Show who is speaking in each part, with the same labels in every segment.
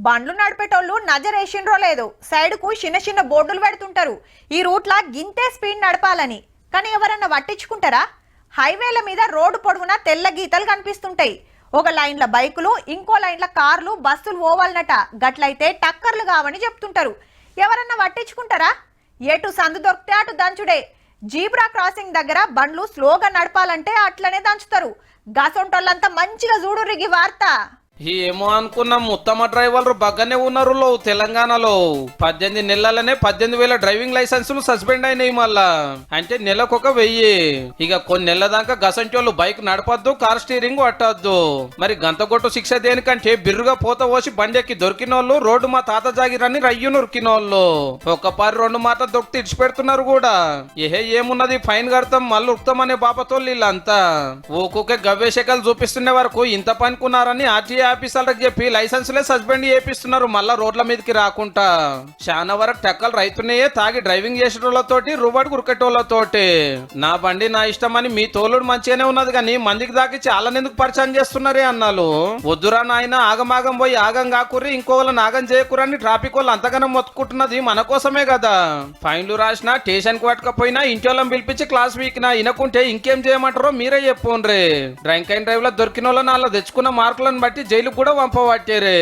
Speaker 1: బండ్లు నడిపేటోళ్ళు నజరేసిండ్రో లేదు సైడ్కు చిన్న చిన్న బోర్డులు పెడుతుంటారు ఈ రూట్లా గింతే స్పీడ్ నడపాలని. కానీ ఎవరన్నా పట్టించుకుంటారా? హైవేల మీద రోడ్డు పొడవునా తెల్ల గీతలు కనిపిస్తుంటాయి. ఒక లైన్ల బైకులు, ఇంకో లైన్ల కార్లు, బస్సులు పోవాలనట. గట్లయితే టక్కర్లు కావని చెప్తుంటారు. ఎవరన్నా పట్టించుకుంటారా? ఎటు సందు దొరికితే అటు దంచుడే. జీబ్రా క్రాసింగ్ దగ్గర బండ్లు స్లోగా నడపాలంటే అట్లనే దంచుతారు. గసొంటోళ్ళంతా మంచిగా చూడుర్రి వార్త.
Speaker 2: ఏమో అనుకున్నాం, ఉత్తమ డ్రైవర్లు బాగానే ఉన్నారు తెలంగాణలో. 18 నెలలనే 18,000 డ్రైవింగ్ లైసెన్సులు సస్పెండ్ అయినాయి. మళ్ళా అంటే నెలకొక 1000. ఇక కొన్ని నెలల దాకా గసంటోళ్ళు బైక్ నడపద్దు, కార్ స్టీరింగ్ పట్టద్దు. మరి గంతగొట్టు శిక్ష దేనికంటే బిర్రుగా పోత పోసి బండెక్కి దొరికినోళ్ళు, రోడ్డు మా తాత జాగిరని రయ్యు నురికినోళ్ళు ఒక పారి 2 మాట దొరికి ఇడిచి పెడుతున్నారు కూడా. ఏమున్నది, ఫైన్ కడతాం మళ్ళీ ఉక్తమనే బాపతోళ్ళు వీళ్ళంతా ఊకే గవ్వేషకాలు చూపిస్తున్న వరకు ఇంత పనుకున్నారని ఆర్టీఏ ఆఫీసర్లకు చెప్పి లైసెన్సులే సస్పెండ్ చేపిస్తున్నారు. మళ్ళా రోడ్ల మీదకి రాకుండా చాలా వరకు టక్కలు రైతున్నాయే తాగి డ్రైవింగ్ చేసేటోళ్ళతోటి, రువ్వడు కురికెటోళ్ళతోటి. నా బండి నా ఇష్టం అని మీ తోలుడు మంచిగానే ఉన్నది కానీ మందికి దాకి చాలా ఎందుకు పరిచయం చేస్తున్నారే అన్నాలు. వద్దురా నాయన, ఆగమాగం పోయి ఆగం కాకుర్రి, ఇంకోళ్ళని ఆగం చేయకురని ట్రాఫిక్ వాళ్ళు అంతగానో మొత్తుకుంటున్నది మన కోసమే కదా. ఫైన్లు రాసినా, స్టేషన్ కు పట్టుకపోయినా, ఇంటోళ్ళని పిలిపించి క్లాస్ వీక్నా ఇనకుంటే ఇంకేం చేయమంటారో మీరే చెప్పుండ్రి. డ్రంక్ అండ్ డ్రైవ్ లో దొరికిన వాళ్ళని అలా తెచ్చుకున్న మార్కులను బట్టి జైలు కూడా పంపబట్టారే.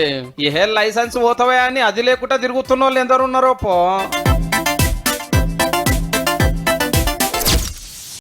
Speaker 2: లైసెన్స్ పోతావా అని అది లేకుండా తిరుగుతున్న వాళ్ళు ఎందరు ఉన్నారో పో.